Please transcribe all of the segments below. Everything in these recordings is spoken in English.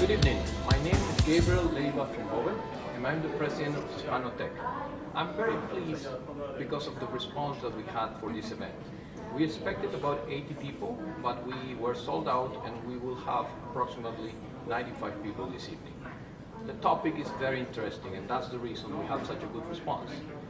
Good evening. My name is Gabriel Leiva from Hoven, and I'm the president of Hispanotech. I'm very pleased because of the response that we had for this event. We expected about 80 people, but we were sold out and we will have approximately 95 people this evening. The topic is very interesting, and that's the reason we have such a good response.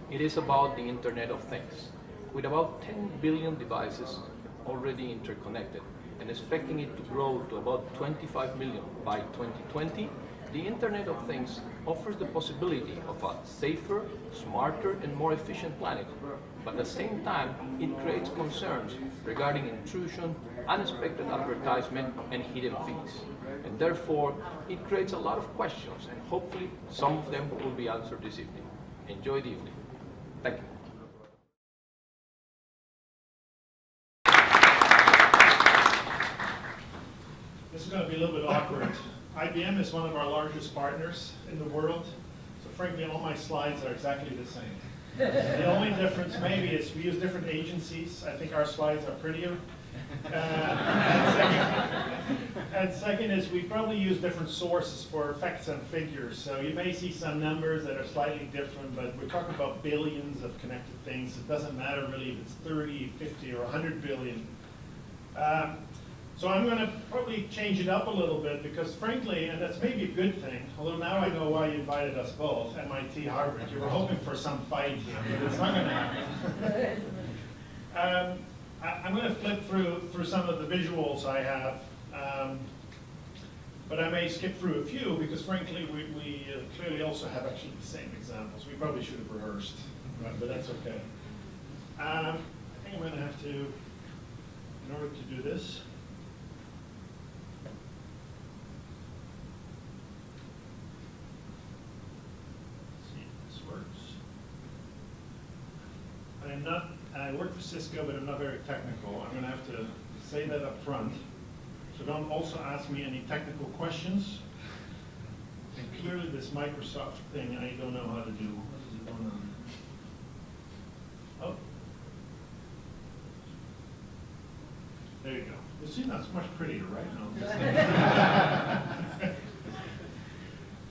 It is about the Internet of Things. With about 10 billion devices already interconnected and expecting it to grow to about 25 million by 2020, the Internet of Things offers the possibility of a safer, smarter, and more efficient planet. But at the same time, it creates concerns regarding intrusion, unexpected advertisement, and hidden fees. And therefore, it creates a lot of questions, and hopefully some of them will be answered this evening. Enjoy the evening. Thank you. This is going to be a little bit awkward. IBM is one of our largest partners in the world, so frankly all my slides are exactly the same. The only difference maybe is we use different agencies. I think our slides are prettier. And second is we probably use different sources for facts and figures. So you may see some numbers that are slightly different, but we're talking about billions of connected things. It doesn't matter really if it's 30, 50, or 100 billion. So I'm going to probably change it up a little bit because frankly, and that's maybe a good thing, although now I know why you invited us both, MIT, Harvard. You were hoping for some fight here, but it's not going to happen. I'm going to flip through some of the visuals I have, but I may skip through a few because frankly we clearly also have actually the same examples. We probably should have rehearsed, but that's okay. I think I'm going to have to, in order to do this, I work for Cisco, but I'm not very technical. I'm going to have to say that up front. So don't also ask me any technical questions. And clearly this Microsoft thing I don't know how to do. What is it going on? Oh. There you go. You see, that's much prettier, right? No.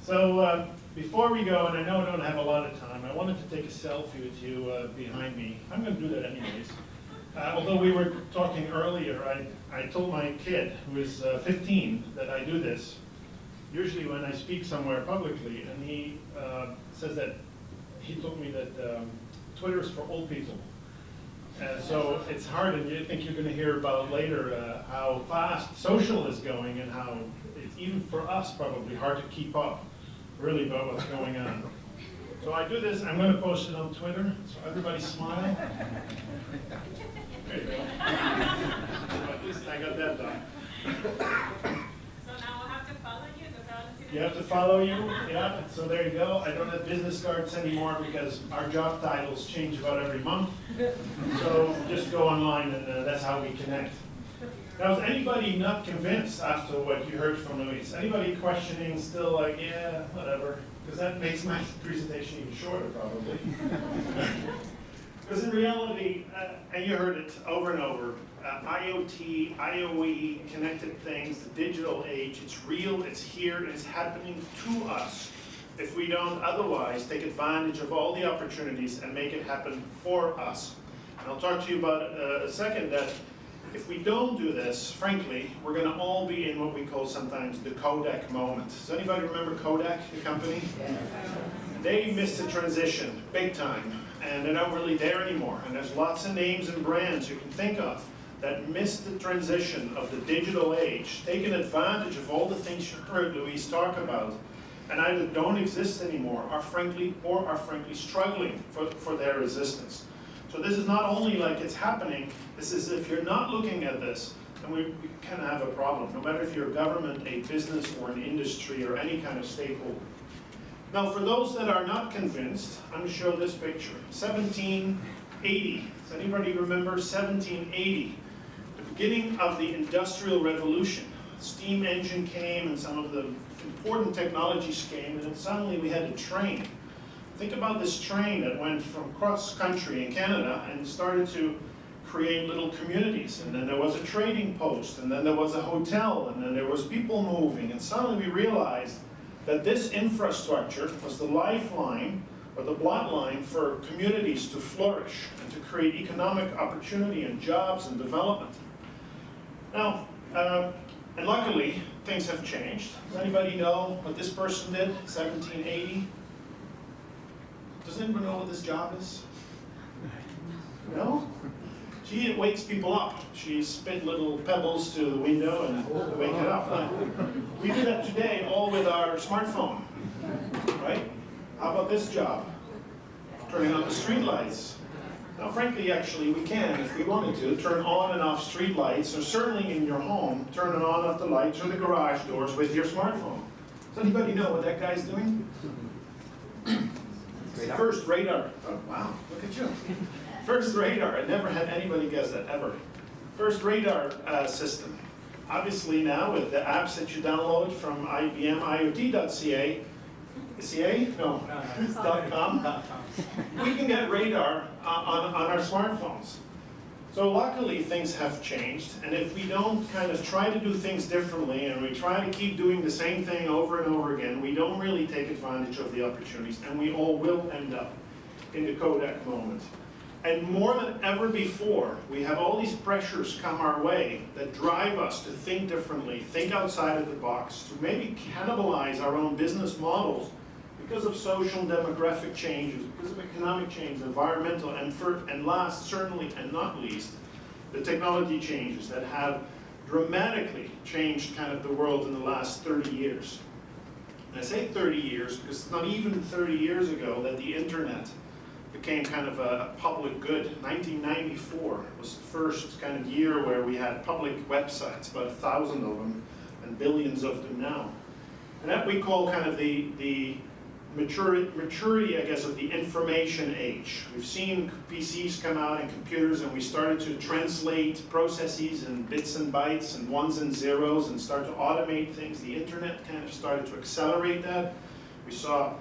So before we go, and I know I don't have a lot of time, I wanted to take a selfie with you behind me. I'm going to do that anyways. Although we were talking earlier, I told my kid, who is 15, that I do this, usually when I speak somewhere publicly, and he says that, he told me that Twitter is for old people. So it's hard, and you think you're going to hear about later how fast social is going and how it's even for us probably hard to keep up really about what's going on. So I do this, I'm going to post it on Twitter, so everybody smile. There you go. At least I got that done. So now we'll have to follow you? You have to follow you, yeah, so there you go. I don't have business cards anymore because our job titles change about every month. So just go online and that's how we connect. Now, is anybody not convinced after what you heard from Luis? Anybody questioning, still like, yeah, whatever? Because that makes my presentation even shorter, probably. Because in reality, and you heard it over and over, IoT, IoE, connected things, the digital age, it's real, it's here, and it's happening to us if we don't otherwise take advantage of all the opportunities and make it happen for us. And I'll talk to you about a second that if we don't do this, frankly, we're going to all be in what we call sometimes the Kodak moment. Does anybody remember Kodak, the company? Yeah. They missed the transition big time, and they're not really there anymore. And there's lots of names and brands you can think of that missed the transition of the digital age, taking advantage of all the things you heard Luis talk about, and either don't exist anymore, or are frankly struggling for their existence. So this is not only like it's happening, this is if you're not looking at this, then we can have a problem, no matter if you're a government, a business, or an industry, or any kind of stakeholder. Now for those that are not convinced, I'm going to show this picture. 1780, does anybody remember 1780? The beginning of the Industrial Revolution. Steam engine came and some of the important technologies came, and then suddenly we had a train. Think about this train that went from cross country in Canada and started to create little communities, and then there was a trading post, and then there was a hotel, and then there was people moving, and suddenly we realized that this infrastructure was the lifeline or the bloodline for communities to flourish and to create economic opportunity and jobs and development. Now, and luckily, things have changed. Does anybody know what this person did in 1780? Does anyone know what this job is? No? She wakes people up. She spit little pebbles to the window and wake it up. We do that today all with our smartphone, right? How about this job? Turning on the street lights. Now frankly, actually, we can, if we wanted to, turn on and off street lights, or certainly in your home, turn on and off the lights or the garage doors with your smartphone. Does anybody know what that guy's doing? It's the first radar. Oh, wow, look at you. First radar. I never had anybody guess that, ever. First radar system. Obviously now, with the apps that you download from IBM, IoT.ca, CA? No, .com. We can get radar on our smartphones. So luckily things have changed, and if we don't kind of try to do things differently and we try to keep doing the same thing over and over again, we don't really take advantage of the opportunities, and we all will end up in the Kodak moment. And more than ever before, we have all these pressures come our way that drive us to think differently, think outside of the box, to maybe cannibalize our own business models because of social and demographic changes, because of economic change, environmental, and last, certainly and not least, the technology changes that have dramatically changed kind of the world in the last 30 years. And I say 30 years because it's not even 30 years ago that the internet became kind of a public good. 1994 was the first kind of year where we had public websites, about 1,000 of them, and billions of them now. And that we call kind of the maturity, I guess, of the information age. We've seen PCs come out and computers, and we started to translate processes and bits and bytes and ones and zeros and start to automate things. The internet kind of started to accelerate that. We saw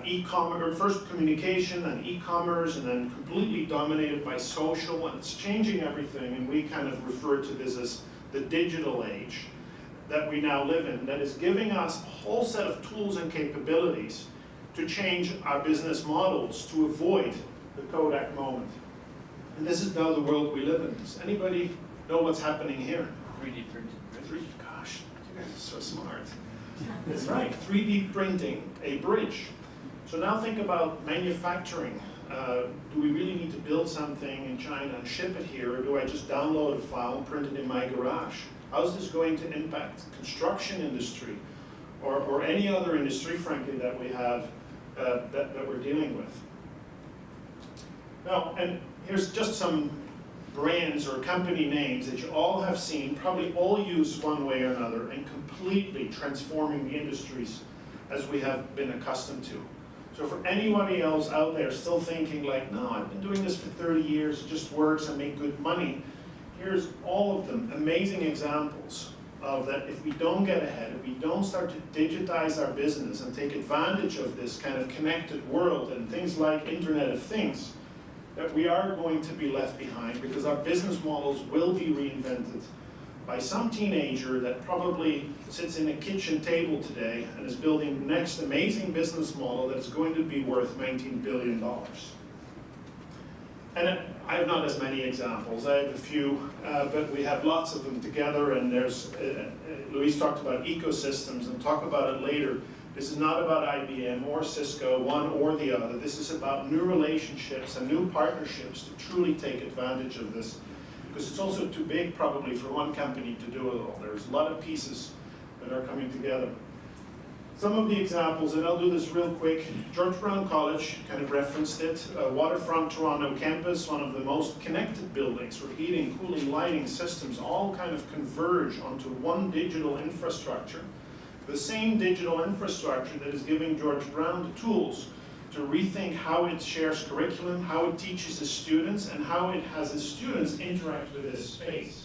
e-commerce, first communication and e-commerce, and then completely dominated by social, and it's changing everything, and we kind of refer to this as the digital age that we now live in, that is giving us a whole set of tools and capabilities to change our business models to avoid the Kodak moment. And this is now the world we live in. Does anybody know what's happening here? 3D printing. Gosh, you guys are so smart. That's right, 3D printing a bridge. So now think about manufacturing. Do we really need to build something in China and ship it here, or do I just download a file and print it in my garage? How is this going to impact the construction industry or any other industry, frankly, that we have that we're dealing with? Now, and here's just some brands or company names that you all have seen, probably all used one way or another, and completely transforming the industries as we have been accustomed to. So for anybody else out there still thinking like, no, I've been doing this for 30 years, it just works, I make good money, here's all of them, amazing examples of that. If we don't get ahead, if we don't start to digitize our business and take advantage of this kind of connected world and things like Internet of Things, that we are going to be left behind, because our business models will be reinvented by some teenager that probably sits in a kitchen table today and is building the next amazing business model that's going to be worth $19 billion. And I have not as many examples. I have a few, but we have lots of them together, and there's, Luis talked about ecosystems, and talk about it later. This is not about IBM or Cisco, one or the other. This is about new relationships and new partnerships to truly take advantage of this, because it's also too big probably for one company to do it all. There's a lot of pieces that are coming together. Some of the examples, and I'll do this real quick. George Brown College kind of referenced it. Waterfront Toronto campus, one of the most connected buildings for heating, cooling, lighting systems, all kind of converge onto one digital infrastructure. The same digital infrastructure that is giving George Brown the tools to rethink how it shares curriculum, how it teaches its students, and how it has its students interact with this space.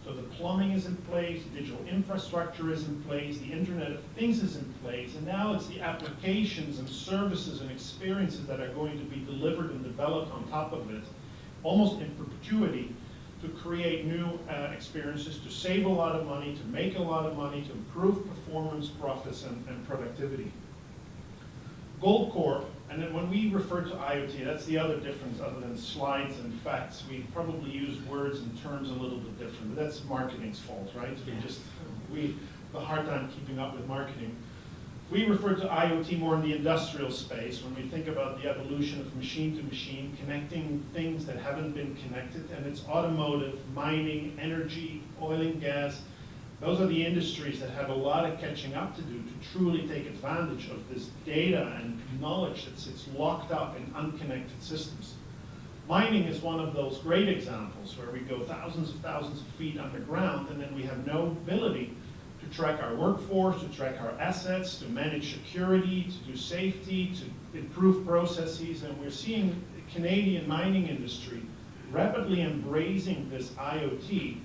So the plumbing is in place, digital infrastructure is in place, the Internet of Things is in place, and now it's the applications and services and experiences that are going to be delivered and developed on top of it almost in perpetuity, to create new experiences, to save a lot of money, to make a lot of money, to improve performance, profits, and productivity. Goldcorp, and then when we refer to IoT, that's the other difference other than slides and facts. We probably use words and terms a little bit different, but that's marketing's fault, right? We have a hard time keeping up with marketing. We refer to IoT more in the industrial space when we think about the evolution of machine to machine, connecting things that haven't been connected, and it's automotive, mining, energy, oil and gas. Those are the industries that have a lot of catching up to do to truly take advantage of this data and knowledge that sits locked up in unconnected systems. Mining is one of those great examples where we go thousands of feet underground, and then we have no ability to track our workforce, to track our assets, to manage security, to do safety, to improve processes, and we're seeing the Canadian mining industry rapidly embracing this IoT,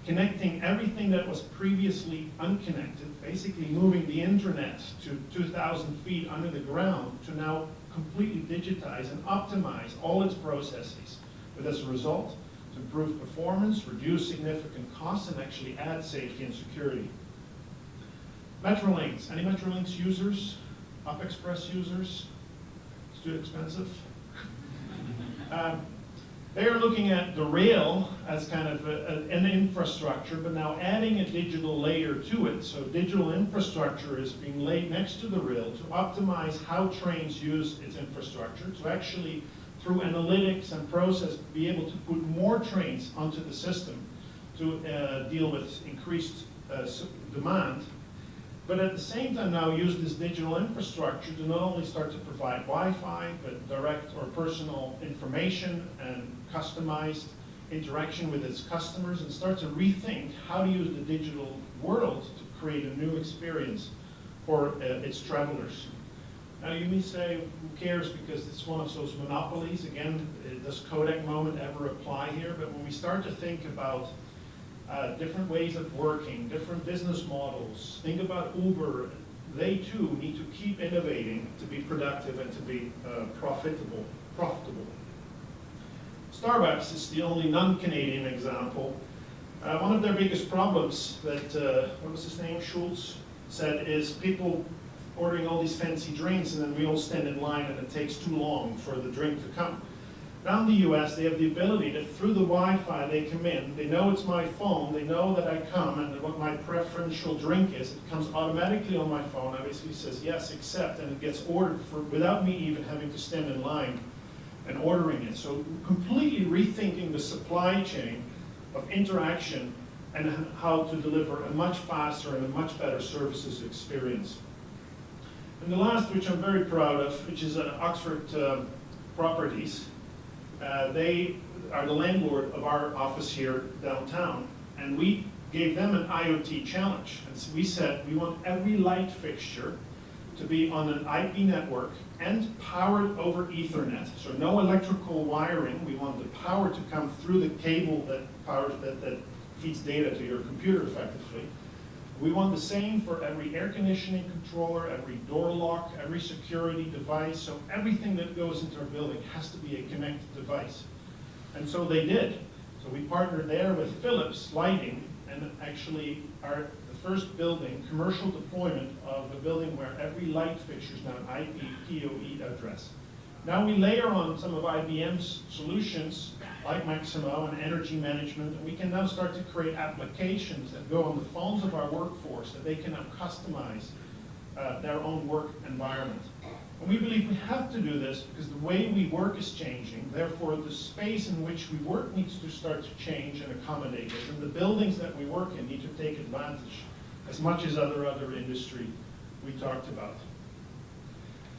connecting everything that was previously unconnected, basically moving the internet to 2,000 feet under the ground to now completely digitize and optimize all its processes, with as a result, to improve performance, reduce significant costs, and actually add safety and security. Metrolinx, any Metrolinx users? Up Express users? It's too expensive. They are looking at the rail as kind of an infrastructure, but now adding a digital layer to it. So digital infrastructure is being laid next to the rail to optimize how trains use its infrastructure, to actually, through analytics and process, be able to put more trains onto the system to deal with increased demand. But at the same time now use this digital infrastructure to not only start to provide Wi-Fi, but direct or personal information and customized interaction with its customers, and start to rethink how to use the digital world to create a new experience for its travelers. Now you may say, who cares, because it's one of those monopolies. Again, does Kodak moment ever apply here? But when we start to think about different ways of working, different business models. Think about Uber. They too need to keep innovating to be productive and to be profitable. Starbucks is the only non-Canadian example. One of their biggest problems that, what was his name, Schultz, said is people ordering all these fancy drinks and then we all stand in line and it takes too long for the drink to come. Now in the US, they have the ability that through the Wi-Fi they come in, they know it's my phone, they know that I come and what my preferential drink is. It comes automatically on my phone, I basically says yes, accept, and it gets ordered without me even having to stand in line and ordering it. So completely rethinking the supply chain of interaction and how to deliver a much faster and a much better services experience. And the last, which I'm very proud of, which is Oxford Properties. They are the landlord of our office here downtown, and we gave them an IoT challenge. And so we said we want every light fixture to be on an IP network and powered over Ethernet. So no electrical wiring. We want the power to come through the cable that feeds data to your computer effectively. We want the same for every air conditioning controller, every door lock, every security device. So everything that goes into our building has to be a connected device. And so they did. So we partnered there with Philips Lighting, and actually the first building, commercial deployment of a building where every light fixture is now an IP PoE address. Now we layer on some of IBM's solutions, like Maximo and energy management, and we can now start to create applications that go on the phones of our workforce that they can now customize their own work environment. And we believe we have to do this because the way we work is changing. Therefore, the space in which we work needs to start to change and accommodate it. And the buildings that we work in need to take advantage as much as other industry we talked about.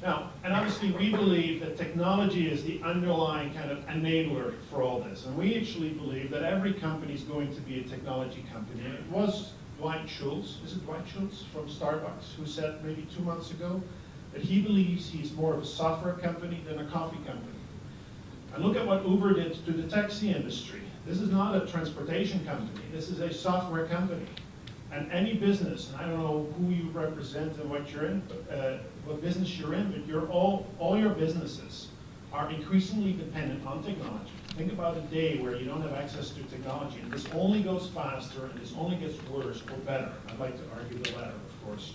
Now, and obviously we believe that technology is the underlying kind of enabler for all this. And we actually believe that every company is going to be a technology company. And it was Dwight Schultz, is it Dwight Schultz from Starbucks, who said maybe 2 months ago that he believes he's more of a software company than a coffee company. And look at what Uber did to the taxi industry. This is not a transportation company, this is a software company. And any business, and I don't know who you represent and what you're in, what business you're in, but all your businesses are increasingly dependent on technology. Think about a day where you don't have access to technology, and this only goes faster, and this only gets worse or better. I'd like to argue the latter, of course.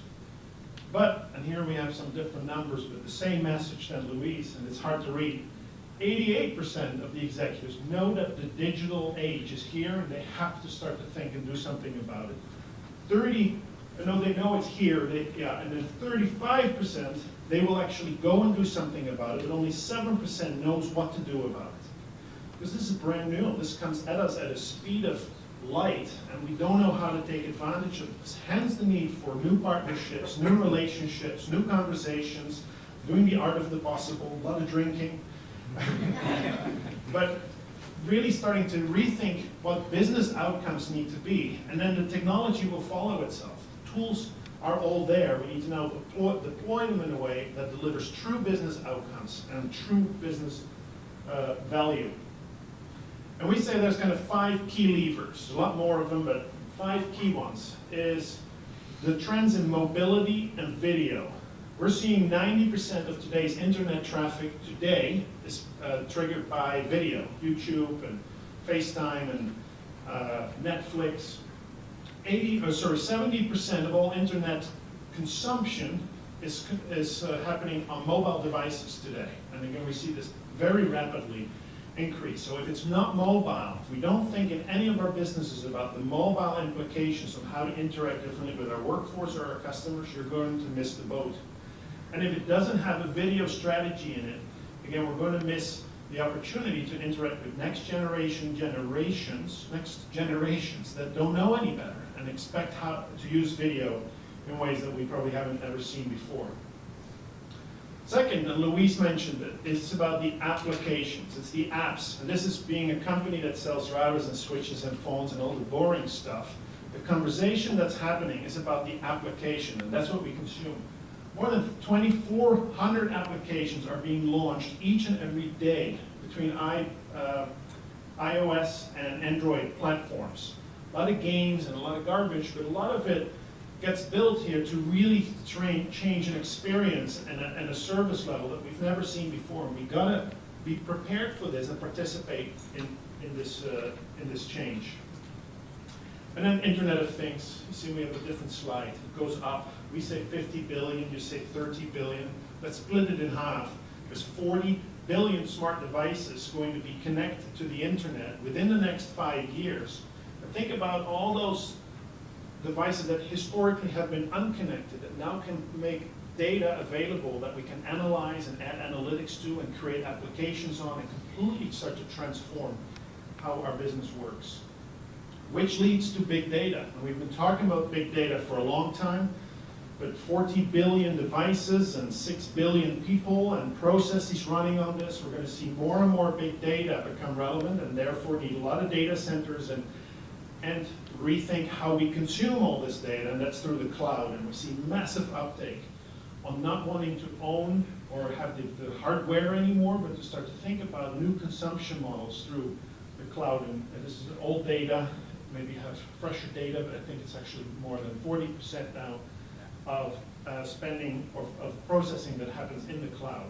But, and here we have some different numbers, but the same message than Luis, and it's hard to read. 88% of the executives know that the digital age is here, and they have to start to think and do something about it. they know it's here, and then 35%, they will actually go and do something about it, but only 7% knows what to do about it. Because this is brand new. This comes at us at a speed of light, and we don't know how to take advantage of this. Hence the need for new partnerships, new relationships, new conversations, doing the art of the possible, a lot of drinking. But really starting to rethink what business outcomes need to be, and then the technology will follow itself. Tools are all there. We need to now deploy them in a way that delivers true business outcomes and true business value. And we say there's kind of 5 key levers. There's a lot more of them, but 5 key ones is the trends in mobility and video. We're seeing 90% of today's internet traffic today is triggered by video, YouTube and FaceTime and Netflix. 70% of all internet consumption is happening on mobile devices today. And again, we see this very rapidly increase. So if it's not mobile, if we don't think in any of our businesses about the mobile implications of how to interact differently with our workforce or our customers, you're going to miss the boat. And if it doesn't have a video strategy in it, again, we're going to miss the opportunity to interact with next generations that don't know any better and expect how to use video in ways that we probably haven't ever seen before. Second, and Luis mentioned it, it's about the applications. It's the apps. And this is being a company that sells routers and switches and phones and all the boring stuff. The conversation that's happening is about the application, and that's what we consume. More than 2,400 applications are being launched each and every day between iOS and Android platforms. A lot of games and a lot of garbage, but a lot of it gets built here to really change an experience and a service level that we've never seen before. And we've got to be prepared for this and participate in this change. And then Internet of Things. You see we have a different slide. It goes up. We say 50 billion, you say 30 billion. Let's split it in half. There's 40 billion smart devices going to be connected to the internet within the next 5 years. And think about all those devices that historically have been unconnected that now can make data available that we can analyze and add analytics to and create applications on and completely start to transform how our business works. Which leads to big data. And we've been talking about big data for a long time, but 40 billion devices and 6 billion people and processes running on this, we're going to see more and more big data become relevant and therefore need a lot of data centers and rethink how we consume all this data, and that's through the cloud. And we see massive uptake on not wanting to own or have the hardware anymore, but to start to think about new consumption models through the cloud. And this is old data, maybe have fresher data, but I think it's actually more than 40% now of spending of processing that happens in the cloud.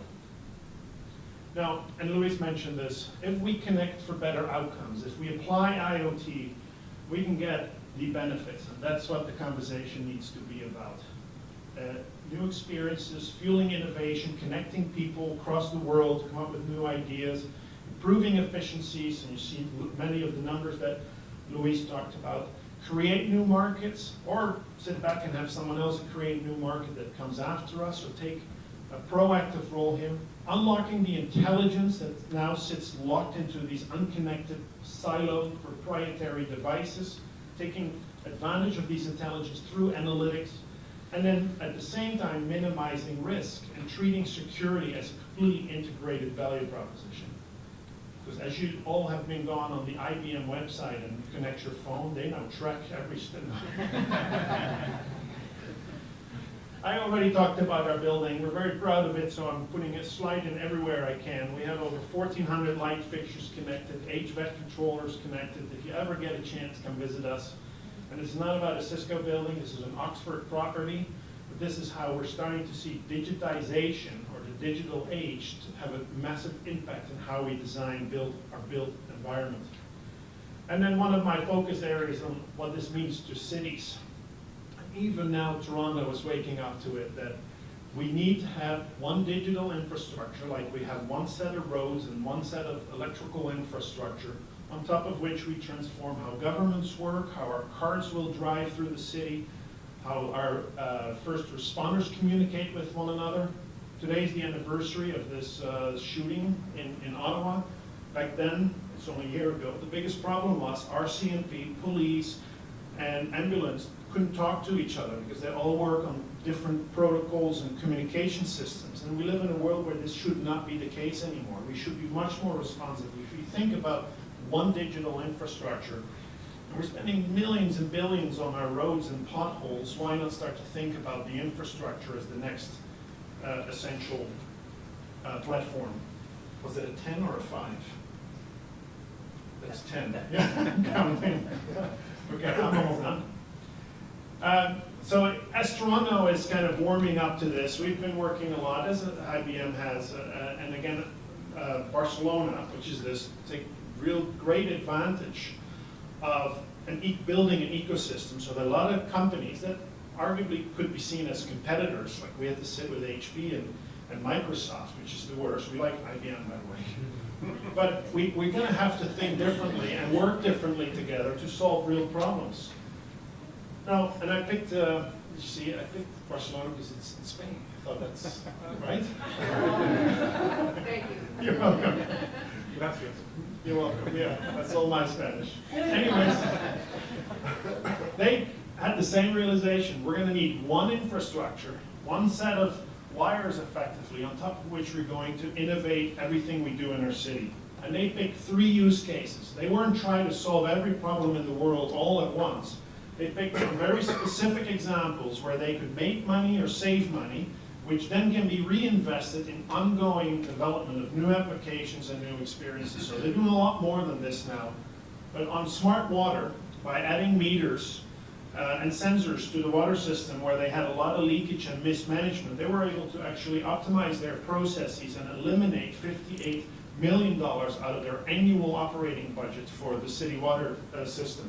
Now, and Luis mentioned this, if we connect for better outcomes, if we apply IoT, we can get the benefits, and that's what the conversation needs to be about. New experiences, fueling innovation, connecting people across the world to come up with new ideas, improving efficiencies, and you see many of the numbers that Luis talked about, create new markets, or sit back and have someone else create a new market that comes after us, or take a proactive role here, unlocking the intelligence that now sits locked into these unconnected, siloed, proprietary devices, taking advantage of these intelligence through analytics, and then at the same time minimizing risk and treating security as a completely integrated value proposition. Because as you all have been gone on the IBM website and connect your phone, they now track every step. I already talked about our building. We're very proud of it, so I'm putting a slide in everywhere I can. We have over 1,400 light fixtures connected, HVAC controllers connected. If you ever get a chance, come visit us. And it's not about a Cisco building. This is an Oxford property. But this is how we're starting to see digitization, or the digital age to have a massive impact on how we design, build our built environment. And then one of my focus areas on what this means to cities. Even now, Toronto is waking up to it, that we need to have one digital infrastructure, like we have one set of roads and one set of electrical infrastructure, on top of which we transform how governments work, how our cars will drive through the city, how our first responders communicate with one another. Today's the anniversary of this shooting in Ottawa. Back then, it's only a year ago, the biggest problem was RCMP, police, and ambulance couldn't talk to each other because they all work on different protocols and communication systems. And we live in a world where this should not be the case anymore. We should be much more responsive. If you think about one digital infrastructure, and we're spending millions and billions on our roads and potholes, why not start to think about the infrastructure as the next essential platform? Was it a 10 or a 5? That's 10. Yeah, counting. Okay, I'm almost done. So as Toronto is kind of warming up to this, we've been working a lot, as IBM has, and again, Barcelona, which is this, take real great advantage of building an ecosystem. So there are a lot of companies that arguably could be seen as competitors, like we had to sit with HP and Microsoft, which is the worst. We like IBM, by the way. But we're going to have to think differently and work differently together to solve real problems. Now, and I picked, you see, I picked Barcelona because it's in Spain. I thought that's right. Thank you. You're welcome. Gracias. You're welcome. Yeah, that's all my Spanish. Anyways, they had the same realization. We're going to need one infrastructure, one set of wires effectively, on top of which we're going to innovate everything we do in our city. And they picked 3 use cases. They weren't trying to solve every problem in the world all at once. They picked some very specific examples where they could make money or save money, which then can be reinvested in ongoing development of new applications and new experiences. So they're doing a lot more than this now. But on smart water, by adding meters and sensors to the water system where they had a lot of leakage and mismanagement, they were able to actually optimize their processes and eliminate $58 million out of their annual operating budget for the city water system.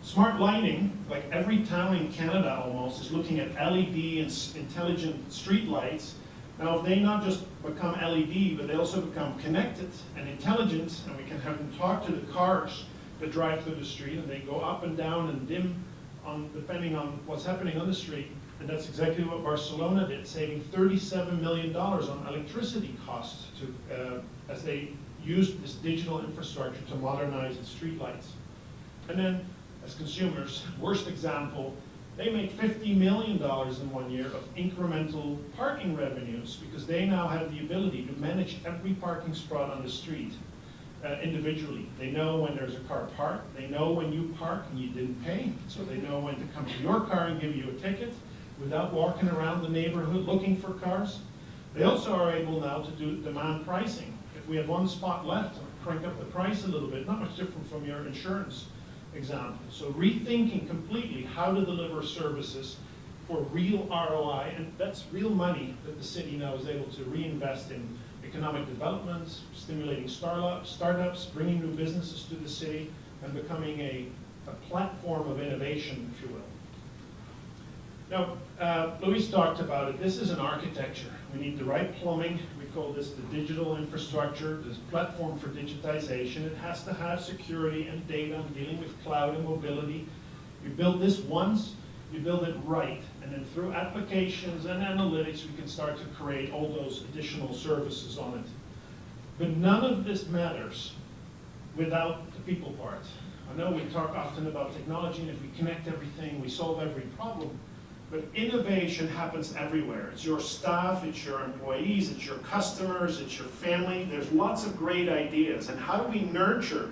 Smart lighting, like every town in Canada almost, is looking at LED and intelligent street lights. Now, if they not just become LED, but they also become connected and intelligent, and we can have them talk to the cars that drive through the street, and they go up and down and dim depending on what's happening on the street. And that's exactly what Barcelona did, saving $37 million on electricity costs as they used this digital infrastructure to modernize the street lights. And then, as consumers, worst example, they make $50 million in 1 year of incremental parking revenues because they now have the ability to manage every parking spot on the street individually. They know when there's a car parked, they know when you park and you didn't pay, so they know when to come to your car and give you a ticket without walking around the neighborhood looking for cars. They also are able now to do demand pricing. If we have one spot left, crank up the price a little bit, not much different from your insurance example. So rethinking completely how to deliver services for real ROI, and that's real money that the city now is able to reinvest in economic development, stimulating startups, bringing new businesses to the city, and becoming a platform of innovation, if you will. Now, Luis talked about it. This is an architecture. We need the right plumbing. We call this the digital infrastructure, this platform for digitization. It has to have security and data and dealing with cloud and mobility. You build this once, you build it right, and then through applications and analytics, we can start to create all those additional services on it. But none of this matters without the people part. I know we talk often about technology, and if we connect everything, we solve every problem. But innovation happens everywhere. It's your staff, it's your employees, it's your customers, it's your family. There's lots of great ideas. And how do we nurture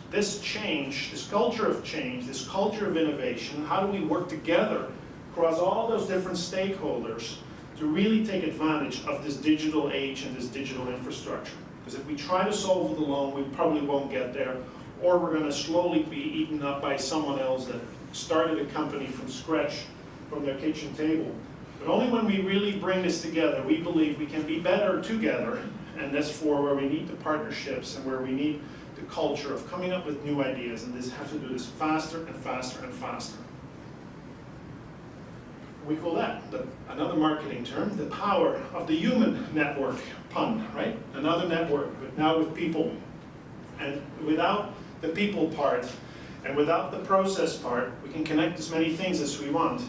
this change, this culture of change, this culture of innovation? How do we work together across all those different stakeholders to really take advantage of this digital age and this digital infrastructure? Because if we try to solve it alone, we probably won't get there, or we're going to slowly be eaten up by someone else that started a company from scratch from their kitchen table. But only when we really bring this together, we believe we can be better together. And that's for where we need the partnerships and where we need the culture of coming up with new ideas. And this have to do this faster and faster and faster. We call that, another marketing term, the power of the human network pun, right? Another network, but now with people. And without the people part, and without the process part, we can connect as many things as we want.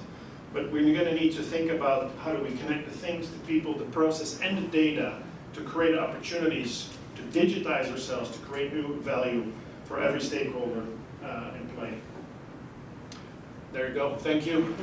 But we're going to need to think about how do we connect the things, the people, the process, and the data to create opportunities, to digitize ourselves, to create new value for every stakeholder in play. There you go. Thank you.